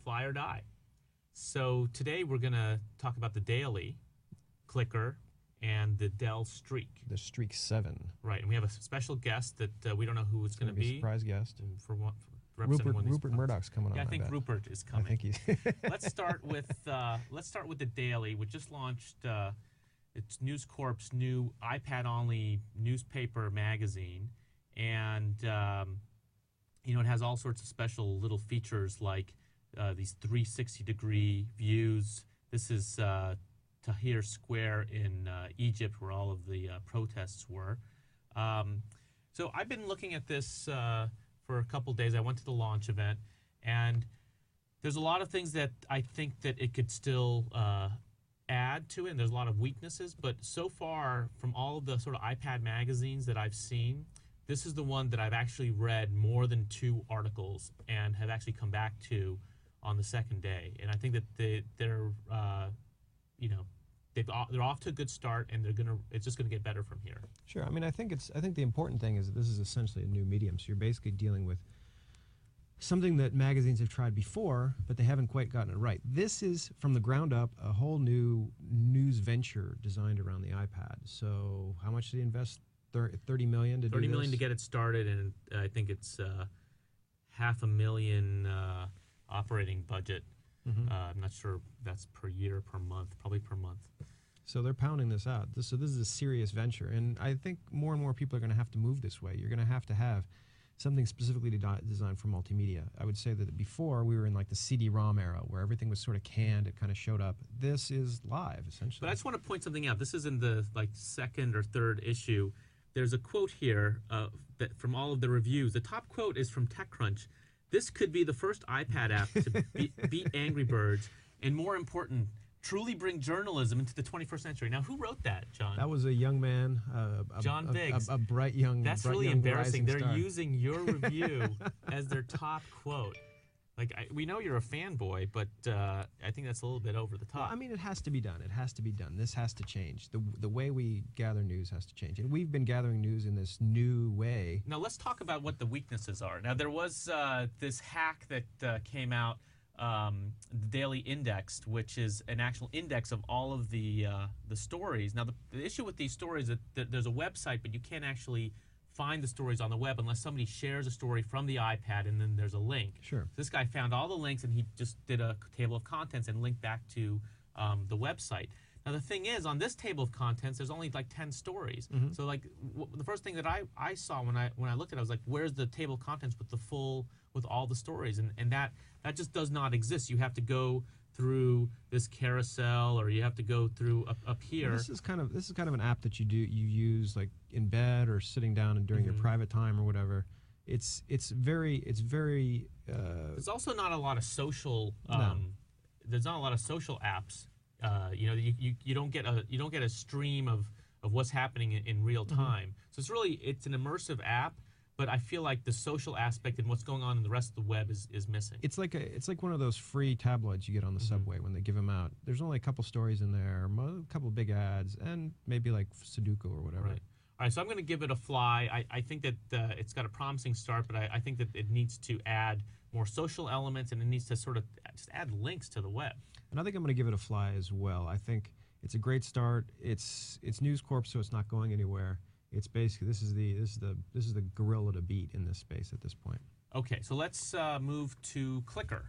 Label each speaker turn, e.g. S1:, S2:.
S1: Fly or Die. So today we're going to talk about the Daily, Clicker, and the Dell Streak.
S2: The Streak 7.
S1: Right, and we have a special guest that we don't know who it's going to be.
S2: A surprise guest.
S1: Rupert
S2: Murdocs coming on.
S1: Yeah, I think Rupert is coming.
S2: I think he's.
S1: Let's start with the Daily, which just launched its News Corp's new iPad-only newspaper magazine, and it has all sorts of special little features like these 360-degree views. This is Tahrir Square in Egypt, where all of the protests were. So I've been looking at this for a couple days. I went to the launch event, and there's a lot of things that I think that it could still add to it, and there's a lot of weaknesses. But so far, from all of the sort of iPad magazines that I've seen, this is the one that I've actually read more than 2 articles and have actually come back to on the second day. And I think that they're off to a good start, and it's just gonna get better from here.
S2: Sure. I mean, I think the important thing is that this is essentially a new medium. So you're basically dealing with something that magazines have tried before, but they haven't quite gotten it right. This is, from the ground up, a whole new news venture designed around the iPad. So how much did they invest? $30 million to do this?
S1: $30 million to get it started, and I think it's $500,000 operating budget. I'm not sure if that's per year, per month, probably per month.
S2: So they're pounding this out. So this is a serious venture, and I think more and more people are going to have to move this way. You're going to have something specifically designed for multimedia. I would say that before we were in like the CD-ROM era, where everything was sort of canned, it kind of showed up. This is live, essentially.
S1: But I just want to point something out. This is in the second or third issue. There's a quote here that from all of the reviews. The top quote is from TechCrunch. This could be the first iPad app to beat Angry Birds, and more important, truly bring journalism into the 21st century. Now, who wrote that, John?
S2: That was a young man,
S1: John Biggs.
S2: A bright young.
S1: That's
S2: bright
S1: really
S2: young
S1: embarrassing. They're
S2: star.
S1: using your review as their top quote. We know you're a fanboy, but I think that's a little bit over the top.
S2: Well, I mean, it has to be done. It has to be done. This has to change. The way we gather news has to change. And we've been gathering news in this new way.
S1: Now, let's talk about what the weaknesses are. Now, there was this hack that came out, the Daily Indexed, which is an actual index of all of the stories. Now, the issue with these stories is that there's a website, but you can't actually find the stories on the web unless somebody shares a story from the iPad and then there's a link.
S2: Sure.
S1: So this guy found all the links, and he just did a table of contents and linked back to the website. Now the thing is, on this table of contents, there's only like 10 stories. So the first thing that I saw when I looked at it, I was like, where's the table of contents with all the stories? And that just does not exist. You have to go through this carousel, or you have to go through up here.
S2: Well, this is kind of an app that you use like in bed or sitting down and during your private time or whatever. It's very. There's
S1: also not a lot of social. There's not a lot of social apps. You don't get a stream of what's happening in real time. So it's an immersive app. But I feel like the social aspect and what's going on in the rest of the web is missing.
S2: It's like one of those free tabloids you get on the subway when they give them out. There's only a couple stories in there, a couple big ads, and maybe like Sudoku or whatever.
S1: Right. All right, so I'm going to give it a fly. I think that it's got a promising start, but I think that it needs to add more social elements, and it needs to sort of just add links to the web.
S2: And I think I'm going to give it a fly as well. I think it's a great start. It's News Corp, so it's not going anywhere. It's basically this is the gorilla to beat in this space at this point.
S1: Okay, so let's move to Clicker.